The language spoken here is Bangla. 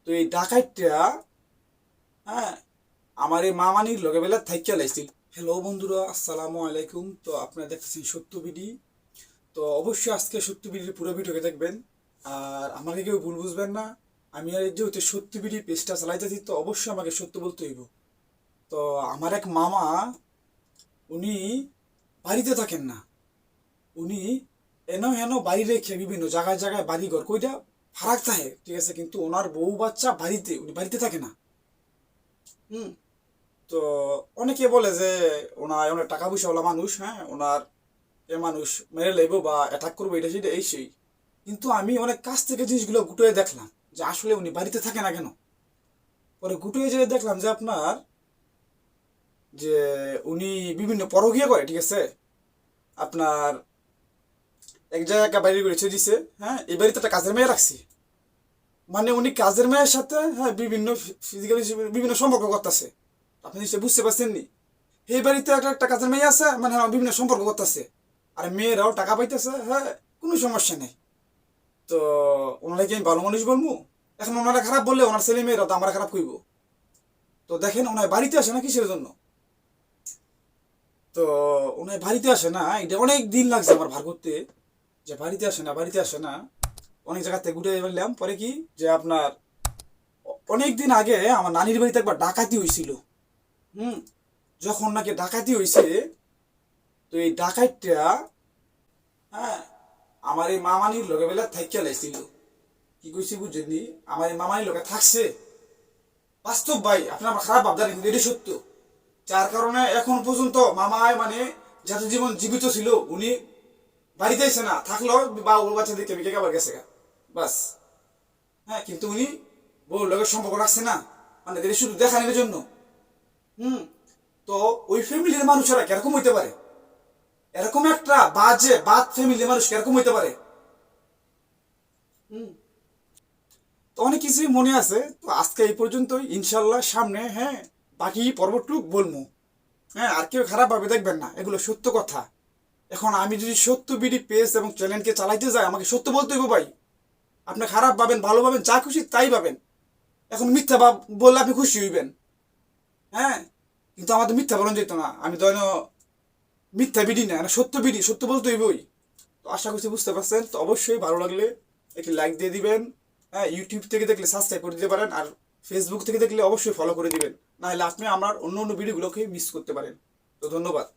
তো এই ডাকাইতটা হ্যাঁ আমার এই মামানির লগে বেলা থাইকা লাইছিল। হ্যালো বন্ধুরা, আসসালামু আলাইকুম। তো আপনারা দেখতেছেন সত্য বিডি। তো অবশ্যই আজকে সত্য বিডির পুরো ভিডিওকে দেখবেন, আর আমাকে কেউ ভুল বুঝবেন না। আমি আর এই যেহেতু সত্য বিডি পেজটা চালাইতেছি, তো অবশ্যই আমাকে সত্য বলতে হইব। তো আমার এক মামা, উনি বাড়িতে থাকেন না। উনি এন হেন বাড়ি রেখে বিভিন্ন জায়গায় জায়গায় বাড়ি ঘর কইটা ফারাক থাকে, ঠিক আছে, কিন্তু ওনার বউ বাচ্চা বাড়িতে, উনি বাড়িতে থাকে না। হুম। তো অনেকে বলে যে ওনার অনেক টাকা পয়সাওয়ালা মানুষ, হ্যাঁ, ওনার এ মানুষ মেরে লেবো বা অ্যাটাক করবো, এটা সেটা এই সেই। কিন্তু আমি অনেক কাছ থেকে জিনিসগুলো গুটোয় দেখলাম যে আসলে উনি বাড়িতে থাকে না কেন। পরে গুটোয় যেয়ে দেখলাম যে আপনার যে উনি বিভিন্ন পরকীয়া করে, ঠিক আছে। আপনার এক জায়গায় একটা বাড়ি করে ছেড়ে দিছে, হ্যাঁ, এই বাড়িতে একটা কাজের মেয়ে রাখছি। মানে উনি কাজের মেয়ের সাথে, হ্যাঁ, বিভিন্ন ফিজিক্যালি বিভিন্ন সম্পর্ক করতেছে। আপনি নিশ্চয়ই বুঝতে পারছেন নি। এই বাড়িতে একটা একটা কাজের মেয়ে আছে, মানে হ্যাঁ, বিভিন্ন সম্পর্ক করতেছে। আর মেয়েরাও টাকা পাইতেছে, হ্যাঁ, কোনো সমস্যা নেই। তো ওনারা কি আমি ভালো মানুষ বলবো? এখন ওনারা খারাপ বললে ওনার ছেলে মেয়েরা তো আমরা খারাপ কইব। তো দেখেন ওনার বাড়িতে আসে না কিসের জন্য। তো ওনার বাড়িতে আসে না, এটা অনেক দিন লাগছে আমার ভার করতে, যে বাড়িতে আসে না বাড়িতে আসে না। অনেক জায়গাতে ঘুরে বললাম, পরে কি যে আপনার অনেক দিন আগে আমার নানির বাড়িতে একবার ডাকাতি হয়েছিল। হুম। যখন নাকি ডাকাতি হয়েছে, তো এই ডাকাতটা, হ্যাঁ, আমার এই মামানির লগে বেলা থাইকা লাইছিল। কি কইছি বুঝেননি? আমার এই মামানির লগে থাকছে। বাস্তব ভাই, আপনি আমার খারাপ ভাবদার, কিন্তু এটা সত্য। যার কারণে এখন পর্যন্ত মামায় মানে যাতে জীবন জীবিত ছিল, উনি বাড়িতে এসে না থাকলো, বা ওর বাচ্চা দিকে বিকে আবার গেছে বাস। হ্যাঁ, কিন্তু উনি বউর লগের সম্পর্ক রাখছে না, মানে এটা শুধু দেখানোর জন্য। হুম। তো ওই ফ্যামিলির মানুষেরা কিরকম হইতে পারে? এরকম একটা বাজে বাদ ফ্যামিলির মানুষ কিরকম হইতে পারে? হুম। তো অনেক কিছুই মনে আছে। তো আজকে এই পর্যন্তই, ইনশাল্লাহ সামনে, হ্যাঁ, বাকি পর্বটুক বলবো। হ্যাঁ, আর কেউ খারাপ ভাবে দেখবেন না, এগুলো সত্য কথা। এখন আমি যদি সত্য বিডি পেজ এবং চ্যানেলকে চালাইতে যাই, আমাকে সত্য বলতে হইব ভাই। আপনি খারাপ ভাবেন ভালো ভাবেন যা খুশি তাই ভাবেন। এখন মিথ্যা ভাব বললে আপনি খুশি হইবেন, হ্যাঁ, কিন্তু আমাদের মিথ্যা বলন যেত না। আমি তো মিথ্যা বিডি না, সত্য বিডি, সত্য বলতে হইবই। তো আশা করছি বুঝতে পারছেন। তো অবশ্যই ভালো লাগলে একটি লাইক দিয়ে দিবেন। হ্যাঁ, ইউটিউব থেকে দেখলে সাবস্ক্রাইব করে দিতে পারেন, আর ফেসবুক থেকে দেখলে অবশ্যই ফলো করে দিবেন। নাহলে আপনি আমার অন্য অন্য ভিডিওগুলোকে মিস করতে পারেন। তো ধন্যবাদ।